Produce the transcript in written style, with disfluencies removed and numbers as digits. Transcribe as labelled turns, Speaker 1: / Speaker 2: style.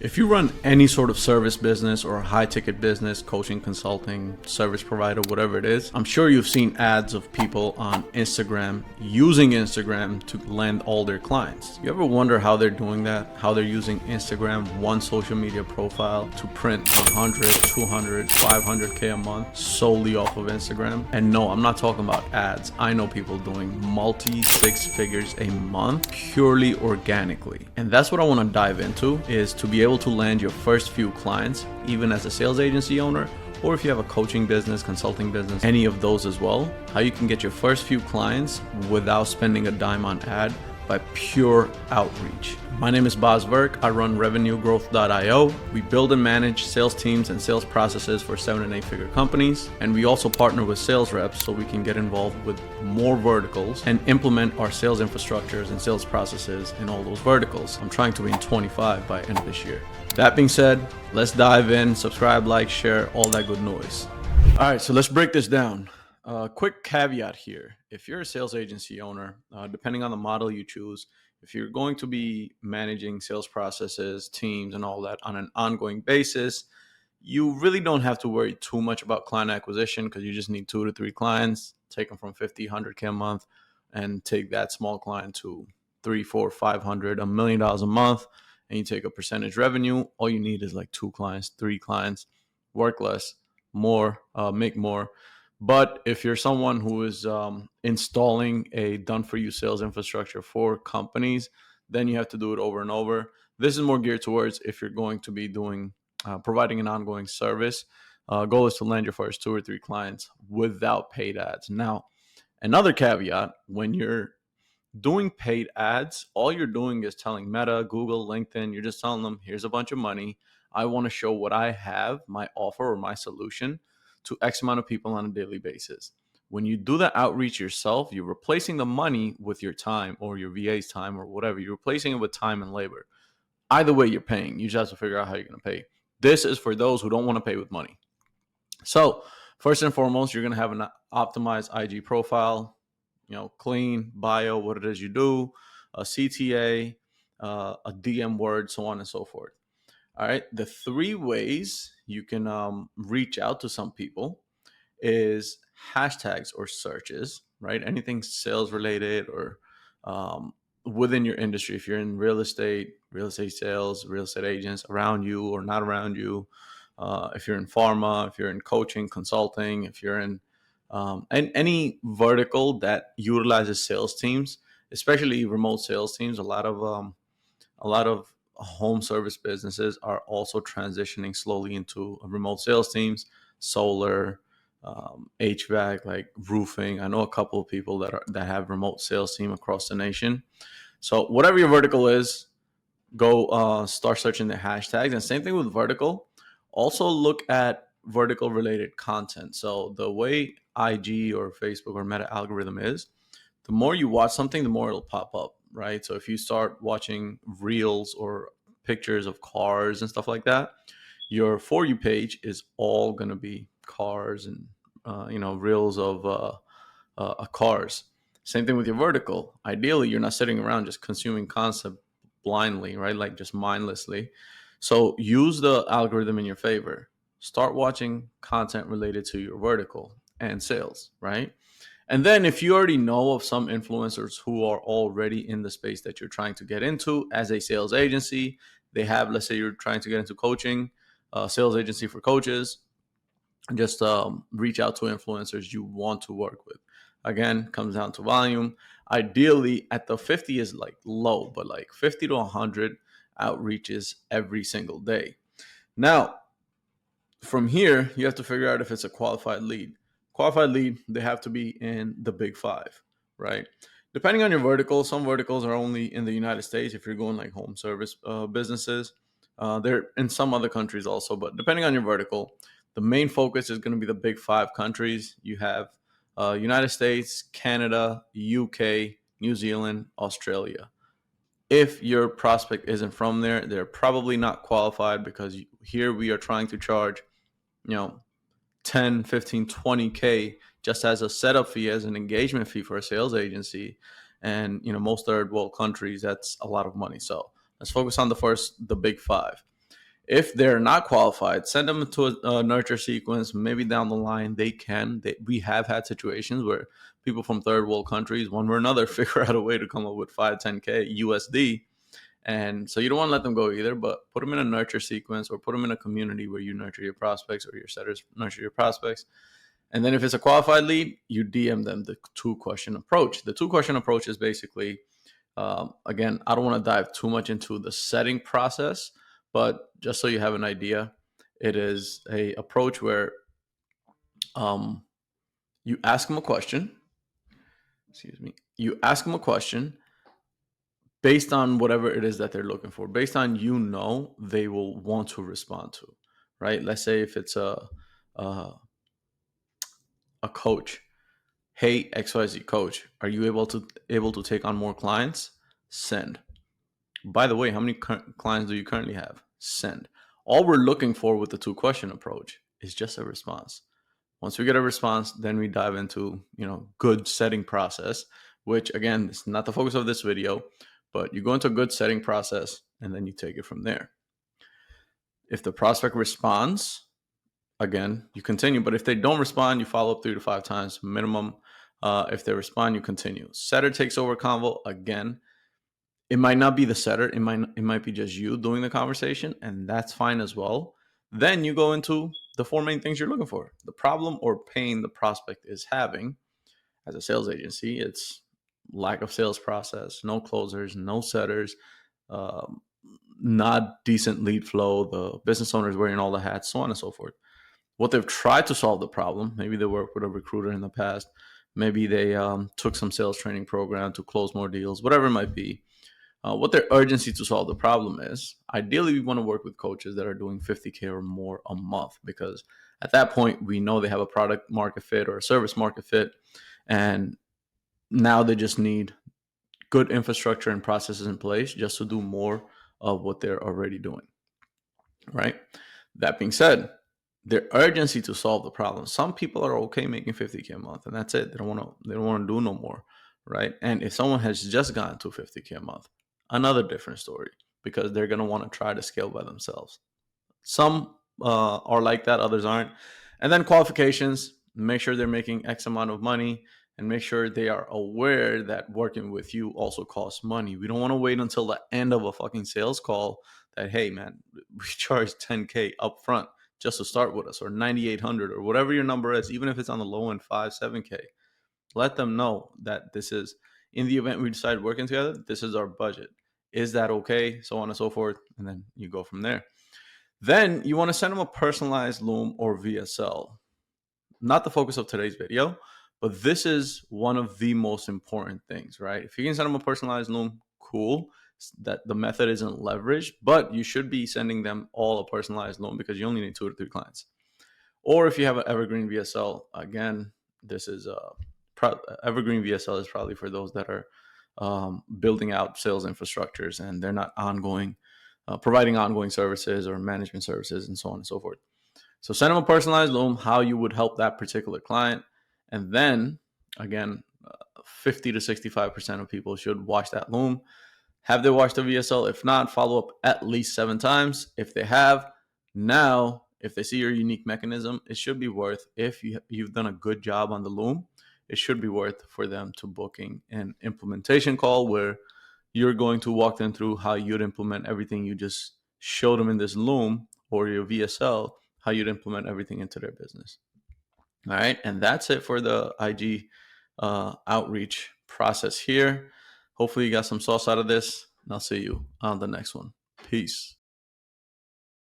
Speaker 1: If you run any sort of service business or a high ticket business, coaching, consulting, service provider, whatever it is, I'm sure you've seen ads of people on Instagram using Instagram to land all their clients. You ever wonder how they're doing that? How they're using Instagram, one social media profile, to print 100, 200, 500K a month solely off of Instagram? And no, I'm not talking about ads. I know people doing multi six figures a month purely organically. And that's what I want to dive into, is to be able to land your first few clients, even as a sales agency owner, or if you have a coaching business, consulting business, any of those as well, how you can get your first few clients without spending a dime on ad by pure outreach. My name is Baaz Virk. I run revenuegrowth.io. We build and manage sales teams and sales processes for 7 and 8 figure companies. And we also partner with sales reps so we can get involved with more verticals and implement our sales infrastructures and sales processes in all those verticals. I'm trying to be in 25 by end of this year. That being said, let's dive in. Subscribe, like, share, all that good noise. All right, so let's break this down. Quick caveat here. If you're a sales agency owner, depending on the model you choose, if you're going to be managing sales processes, teams, and all that on an ongoing basis, you really don't have to worry too much about client acquisition, because you just need 2 to 3 clients, take them from 50, 100K a month, and take that small client to 3, 4, 500, $1 million a month, and you take a percentage revenue. All you need is like 2 clients, 3 clients, work less, more, make more. But if you're someone who is installing a done-for-you sales infrastructure for companies, then you have to do it over and over. This is more geared towards if you're going to be providing an ongoing service. Goal is to land your first 2 or 3 clients without paid ads. Now, another caveat: when you're doing paid ads, all you're doing is telling Meta, Google, LinkedIn, you're just telling them, here's a bunch of money. I want to show what I have, my offer or my solution, to X amount of people on a daily basis. When you do the outreach yourself, you're replacing the money with your time or your VA's time or whatever. You're replacing it with time and labor. Either way, you're paying. You just have to figure out how you're going to pay. This is for those who don't want to pay with money. So first and foremost, you're going to have an optimized IG profile, clean bio, what it is you do, a CTA, a DM word, so on and so forth. All right. The 3 ways you can reach out to some people is hashtags or searches, right? Anything sales related or within your industry. If you're in real estate sales, real estate agents around you or not around you. If you're in pharma, if you're in coaching, consulting, if you're in any vertical that utilizes sales teams, especially remote sales teams. A lot of home service businesses are also transitioning slowly into remote sales teams, solar, HVAC, like roofing. I know a couple of people that have remote sales team across the nation. So whatever your vertical is, go start searching the hashtags. And same thing with vertical. Also look at vertical related content. So the way IG or Facebook or Meta algorithm is, the more you watch something, the more it'll pop up, right? So if you start watching reels or pictures of cars and stuff like that, your For You page is all going to be cars and, reels of cars. Same thing with your vertical. Ideally, you're not sitting around just consuming concept blindly, right? Like just mindlessly. So use the algorithm in your favor. Start watching content related to your vertical and sales, right? And then if you already know of some influencers who are already in the space that you're trying to get into as a sales agency, they have, let's say you're trying to get into coaching, sales agency for coaches, just reach out to influencers you want to work with. Again, comes down to volume. Ideally, at the 50 is like low, but like 50 to 100 outreaches every single day. Now, from here, you have to figure out if it's a qualified lead. Qualified lead, they have to be in the big 5, right? Depending on your vertical, some verticals are only in the United States. If you're going like home service businesses, they're in some other countries also. But depending on your vertical, the main focus is going to be the big 5 countries. You have United States, Canada, UK, New Zealand, Australia. If your prospect isn't from there, they're probably not qualified, because here we are trying to charge 10, 15, 20K just as a setup fee, as an engagement fee for a sales agency. And most third world countries, that's a lot of money. So let's focus on the big 5. If they're not qualified, send them to a nurture sequence. Maybe down the line they can. We have had situations where people from third world countries, one way or another, figure out a way to come up with 510K USD. And so you don't want to let them go either, but put them in a nurture sequence or put them in a community where you nurture your prospects or your setters nurture your prospects. And then if it's a qualified lead, you DM them the 2-question approach. The 2-question approach is basically, again, I don't want to dive too much into the setting process, but just so you have an idea, it is a approach where you ask them a question. Excuse me. You ask them a question based on whatever it is that they're looking for, based on they will want to respond to, right? Let's say if it's a coach, hey XYZ coach, are you able to take on more clients? Send. By the way, how many clients do you currently have? Send. All we're looking for with the 2-question approach is just a response. Once we get a response, then we dive into, good setting process, which again, is not the focus of this video, but you go into a good setting process and then you take it from there. If the prospect responds, again, you continue. But if they don't respond, you follow up 3 to 5 times minimum. If they respond, you continue. Setter takes over convo again. It might not be the setter. It might be just you doing the conversation, and that's fine as well. Then you go into the 4 main things you're looking for. The problem or pain the prospect is having as a sales agency. It's lack of sales process, no closers, no setters, not decent lead flow, the business owner is wearing all the hats, so on and so forth. What they've tried to solve the problem, maybe they worked with a recruiter in the past, maybe they took some sales training program to close more deals, whatever it might be. What their urgency to solve the problem is. Ideally, we want to work with coaches that are doing 50K or more a month, because at that point, we know they have a product market fit or a service market fit. And now they just need good infrastructure and processes in place just to do more of what they're already doing, right? That being said, their urgency to solve the problem. Some people are okay making 50K a month, and that's it. They don't want to do no more, right? And if someone has just gotten to 50K a month, another different story, because they're going to want to try to scale by themselves. Some are like that, others aren't. And then qualifications, make sure they're making X amount of money and make sure they are aware that working with you also costs money. We don't want to wait until the end of a fucking sales call that, hey, man, we charge 10K up front just to start with us, or 9,800, or whatever your number is, even if it's on the low end, 5, 7K. Let them know that this is, in the event we decide working together, this is our budget. Is that okay? So on and so forth. And then you go from there. Then you want to send them a personalized Loom or VSL. Not the focus of today's video, but this is one of the most important things, right? If you can send them a personalized Loom, cool. That the method isn't leveraged, but you should be sending them all a personalized Loom because you only need 2 to 3 clients. Or if you have an evergreen VSL, again, this is evergreen VSL is probably for those that are building out sales infrastructures and they're not providing ongoing services or management services and so on and so forth. So send them a personalized Loom, how you would help that particular client. And then, again, 50 to 65% of people should watch that Loom. Have they watched the VSL? If not, follow up at least 7 times. If they have, now, if they see your unique mechanism, it should be worth, if you've done a good job on the Loom, it should be worth for them to booking an implementation call where you're going to walk them through how you'd implement everything you just showed them in this Loom or your VSL, how you'd implement everything into their business. All right. And that's it for the IG outreach process here. Hopefully you got some sauce out of this, and I'll see you on the next one. Peace.